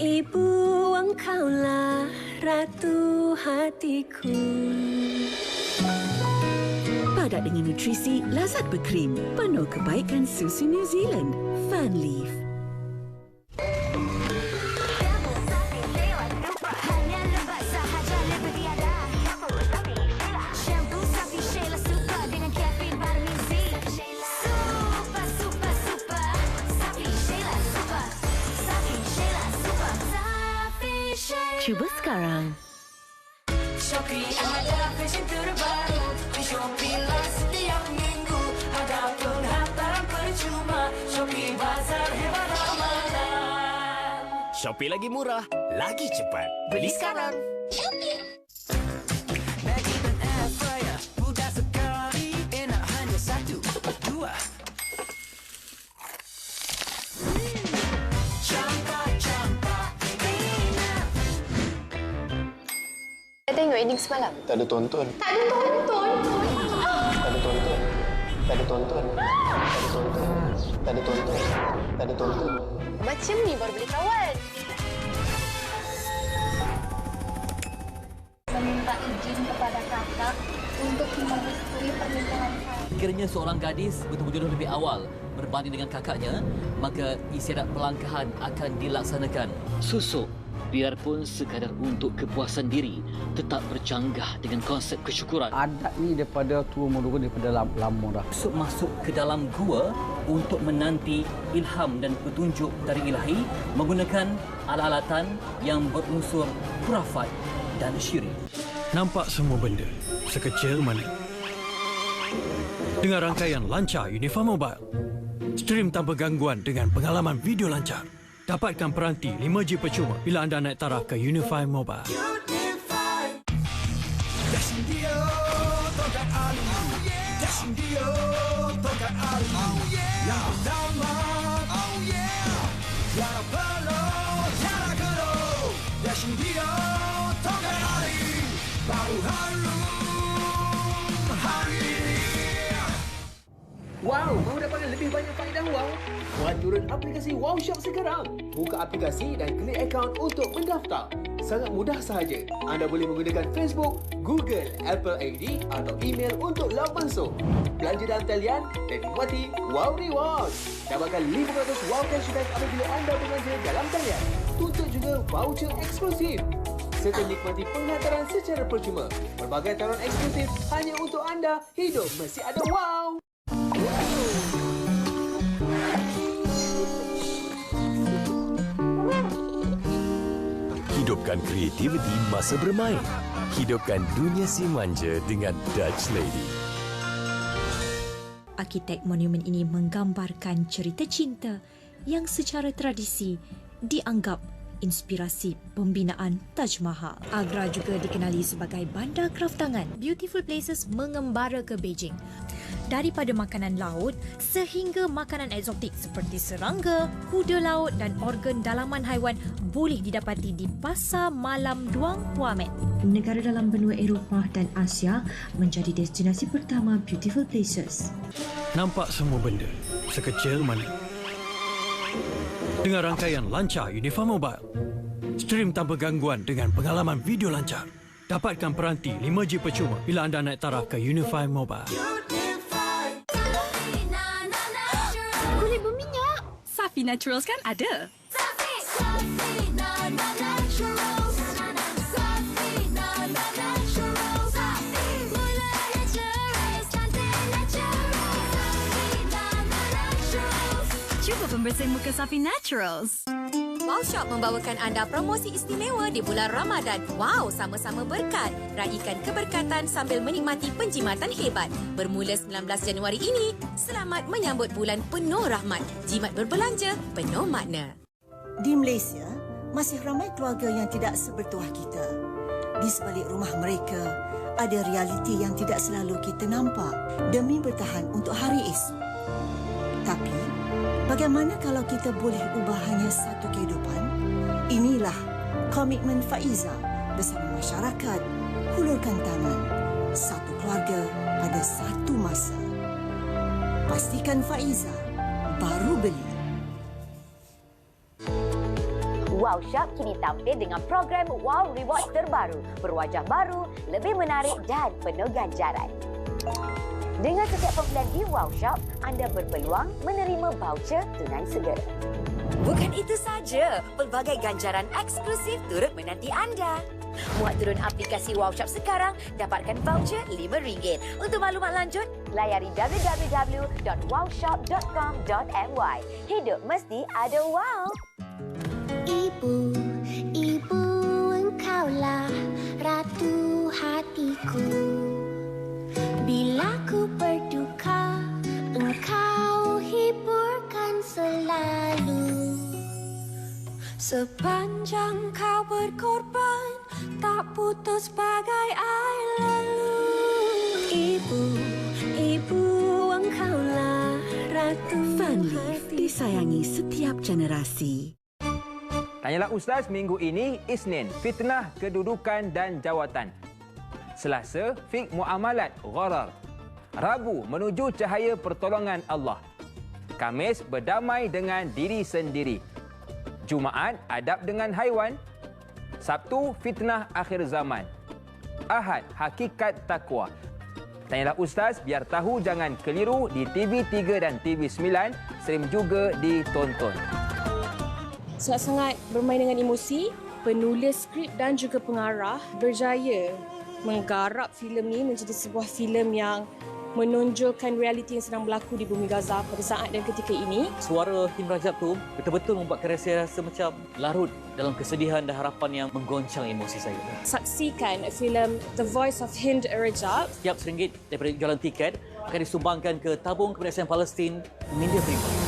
Ibu, engkaulah ratu hatiku. Padat dengan nutrisi, lazat berkrim, penuh kebaikan susu New Zealand. Funleaf. Cuba sekarang. Shopee ada fashion terbaru di Shopee lah setiap minggu. Ada penghantaran percuma. Shopee Bazar Hebat Ramadan. Shopee lagi murah, lagi cepat. Beli sekarang. Maggi dan air fryer mudah sekali, enak hanya satu, dua. Tengok ending semalam. Tak ada tonton. Tak ada tonton. Tak ada tonton. Tak ada tonton. Tak ada tonton. Tak ada tonton. Tak ada tonton. Macam ni baru boleh kawan. Meminta izin kepada kakak untuk merestui pernikahan saya. Kiranya seorang gadis bertemu lebih awal berbanding dengan kakaknya, maka isyarat pelangkahan akan dilaksanakan. Susuk, biarpun sekadar untuk kepuasan diri, tetap bercanggah dengan konsep kesyukuran. Adat ni daripada tua menurun, daripada lama dah. Masuk ke dalam gua untuk menanti ilham dan petunjuk dari ilahi menggunakan alat-alatan yang berunsur khurafat dan syirik. Nampak semua benda sekecil mana. Dengan rangkaian lancar Unify Mobile. Stream tanpa gangguan dengan pengalaman video lancar. Dapatkan peranti 5G percuma bila anda naik taraf ke Unify Mobile. Wow, mahu dapatkan lebih banyak faedah wow? Buat turun aplikasi Wow Shop sekarang. Buka aplikasi dan klik akaun untuk mendaftar. Sangat mudah sahaja. Anda boleh menggunakan Facebook, Google, Apple ID atau email untuk lauk masuk. Belanja dalam talian dan nikmati Wow Rewards. Dapatkan 500 Wow Cashback apabila anda berbelanja dalam talian. Tuntut juga voucher eksklusif. Serta nikmati penghantaran secara percuma. Pelbagai tawaran eksklusif hanya untuk anda. Hidup mesti ada wow! Hidupkan kreativiti masa bermain. Hidupkan dunia si manja dengan Dutch Lady. Arkitek monumen ini menggambarkan cerita cinta yang secara tradisi dianggap inspirasi pembinaan Taj Mahal. Agra juga dikenali sebagai bandar kraftangan. Beautiful Places mengembara ke Beijing. Daripada makanan laut sehingga makanan eksotik seperti serangga, kuda laut dan organ dalaman haiwan boleh didapati di Pasar Malam Duang Huamet. Negara dalam benua Eropah dan Asia menjadi destinasi pertama Beautiful Places. Nampak semua benda sekecil mana. Dengan rangkaian lancar Unify Mobile. Stream tanpa gangguan dengan pengalaman video lancar. Dapatkan peranti 5G percuma bila anda naik taraf ke Unify Mobile. Kulit berminyak. Safi Naturals kan ada. Cuba pembersih muka Safi Naturals. Wow Shop membawakan anda promosi istimewa di bulan Ramadan. Wow, sama-sama berkat. Raikan keberkatan sambil menikmati penjimatan hebat. Bermula 19 Januari ini, selamat menyambut bulan penuh rahmat. Jimat berbelanja penuh makna. Di Malaysia, masih ramai keluarga yang tidak sebertuah kita. Di sebalik rumah mereka, ada realiti yang tidak selalu kita nampak demi bertahan untuk hari esok. Tapi, bagaimana kalau kita boleh ubah hanya satu kehidupan? Inilah komitmen Faiza bersama masyarakat. Hulurkan tangan. Satu keluarga pada satu masa. Pastikan Faiza baru beli. Wow Shop kini tampil dengan program Wow Rewards terbaru, berwajah baru, lebih menarik dan penuh ganjaran. Dengan setiap pembelian di Wow Shop, anda berpeluang menerima voucher tunai segera. Bukan itu saja, pelbagai ganjaran eksklusif turut menanti anda. Muat turun aplikasi Wow Shop sekarang, dapatkan voucher RM5. Untuk maklumat lanjut, layari www.wowshop.com.my. Hidup mesti ada wow. Ibu, ibu engkaulah ratu hatiku. Bila ku berduka, engkau hiburkan selalu. Sepanjang kau berkorban, tak putus bagai air lalu. Ibu, ibu engkaulah ratu Funleaf disayangi setiap generasi. Tanyalah Ustaz minggu ini, Isnin, fitnah kedudukan dan jawatan. Selasa, fiqh muamalat, gharar. Rabu, menuju cahaya pertolongan Allah. Khamis, berdamai dengan diri sendiri. Jumaat, adab dengan haiwan. Sabtu, fitnah akhir zaman. Ahad, hakikat takwa. Tanyalah Ustaz, biar tahu jangan keliru di TV3 dan TV9. Stream juga ditonton. Sangat-sangat bermain dengan emosi, penulis skrip dan juga pengarah berjaya menggarap filem ini menjadi sebuah filem yang menonjolkan realiti yang sedang berlaku di bumi Gaza pada saat dan ketika ini. Suara Him Rajab tu betul-betul membuatkan saya rasa macam larut dalam kesedihan dan harapan yang menggoncang emosi saya. Saksikan filem The Voice of Hind Rajab. Setiap RM1 daripada jualan tiket akan disumbangkan ke tabung kebersihan Palestin Media Prima.